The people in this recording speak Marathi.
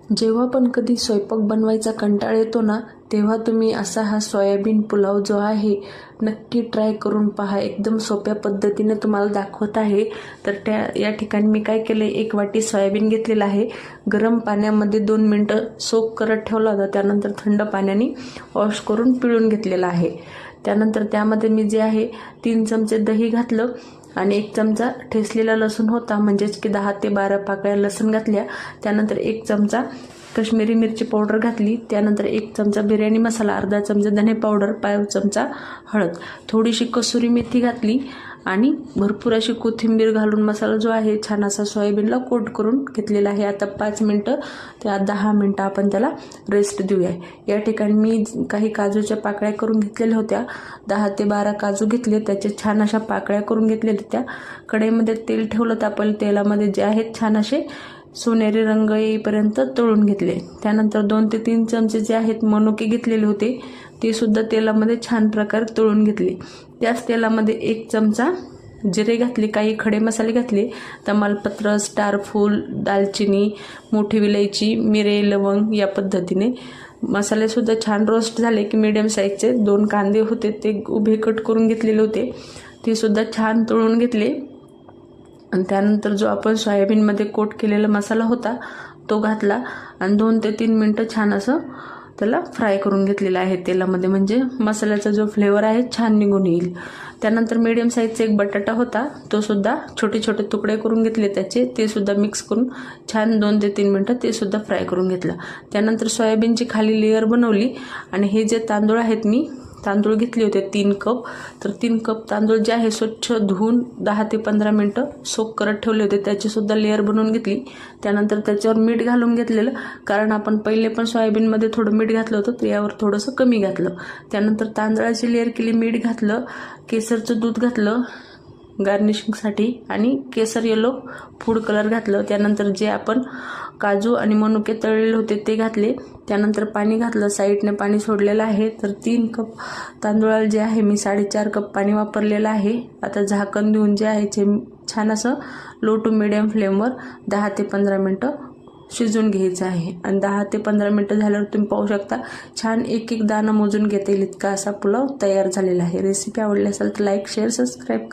जेव्हा पण कधी स्वयंपाक बनवायचा कंटाळा येतो ना, तेव्हा तुम्ही असा हा सोयाबीन पुलाव जो आहे नक्की ट्राय करून पहा. एकदम सोप्या पद्धतीने तुम्हाला दाखवत आहे. तर या ठिकाणी मी काय केलं, 1 वाटी सोयाबीन घेतलेलं आहे. गरम पाण्यामध्ये 2 मिनटं सोक करत ठेवला होता. त्यानंतर थंड पाण्याने वॉश करून पिळून घेतलेलं आहे. त्यानंतर त्यामध्ये मी जे आहे 3 चमचे दही घातलं आणि 1 चमचा ठेचलेला लसूण होता, म्हणजेच की 10 ते 12 पाकळ्या लसूण घातल्या. त्यानंतर 1 चमचा कश्मीरी मिरची पावडर घातली. त्यानंतर 1 चमचा बिर्याणी मसाला, अर्धा चमचा धने पावडर, पाव चमचा हळद, थोडीशी कसुरी मेथी घातली आणि भरपूर अशी कोथिंबीर घालून मसाला जो आहे छान असा सोयाबीनला कोट करून घेतलेला आहे. आता 5 मिनटं ते 10 मिनटं आपण त्याला रेस्ट देऊया. या ठिकाणी मी काही काजूच्या पाकळ्या करून घेतलेल्या होत्या. 10 ते 12 काजू घेतले, त्याचे छान अशा पाकळ्या करून घेतलेल्या. त्या कढईमध्ये तेल ठेवलं, तापलं तेलामध्ये जे आहेत छान असे सोनेरी रंग येईपर्यंत तळून घेतले. त्यानंतर 2 ते 3 चमचे जे आहेत मनुके घेतलेले होते, ते सुद्धा तेलामध्ये छान प्रकारे तळून घेतले. त्याच तेलामध्ये 1 चमचा जिरे घातले, काही खडे मसाले घातले, तमालपत्र, स्टारफूल, दालचिनी, मोठी विलायची, मिरे, लवंग, या पद्धतीने मसाले सुद्धा छान रोस्ट झाले की मीडियम साईजचे 2 कांदे होते, ते उभे कट करून घेतलेले होते, ते सुद्धा छान तळून घेतले. आणि त्यानंतर जो आपण सोयाबीनमध्ये कोट केलेला मसाला होता तो घातला आणि 2 ते 3 मिनटं छान असं त्याला फ्राय करून घेतलेला आहे तेलामध्ये, म्हणजे मसाल्याचा जो फ्लेवर आहे छान निघून येईल. त्यानंतर मीडियम साईजचा 1 बटाटा होता, तो सुद्धा छोटे छोटे तुकडे करून घेतले त्याचे, ते सुद्धा मिक्स करून छान 2 ते 3 मिनटं ते सुद्धा फ्राय करून घेतलं. त्यानंतर सोयाबीनची खाली लेअर बनवली आणि हे जे तांदूळ आहेत, मी तांदूळ घेतले होते 3 कप, तर 3 कप तांदूळ जे आहे स्वच्छ धुवून 10 ते 15 मिनटं सोक करत ठेवले होते, त्याची सुद्धा लेअर बनवून घेतली. त्यानंतर त्याच्यावर मीठ घालून घेतलेलं, कारण आपण पहिले पण सोयाबीनमध्ये थोडं मीठ घातलं होतं, तर यावर थोडंसं कमी घातलं. त्यानंतर तांदळाची लेअर केली, मीठ घातलं, केसरचं दूध घातलं गार्निशिंगसाठी आणि केसर येलो फूड कलर घातलं. त्यानंतर जे आपण काजू आणि मनुके तळलेले होते ते घातले. त्यानंतर पाणी घातलं, साईडने पाणी सोडलेलं आहे. तर 3 कप तांदूळाला जे आहे मी 4.5 कप पाणी वापरलेलं आहे. आता झाकण देऊन जे आहे ते छान असं लो टू मिडियम फ्लेमवर 10 ते 15 मिनटं शिजून घ्यायचं आहे. आणि 10 ते 15 मिनटं झाल्यावर तुम्ही पाहू शकता छान एक एक दाणा मोजून घेता येईल इतका असा पुलाव तयार झालेला आहे. रेसिपी आवडली असेल तर लाईक, शेअर, सबस्क्राईब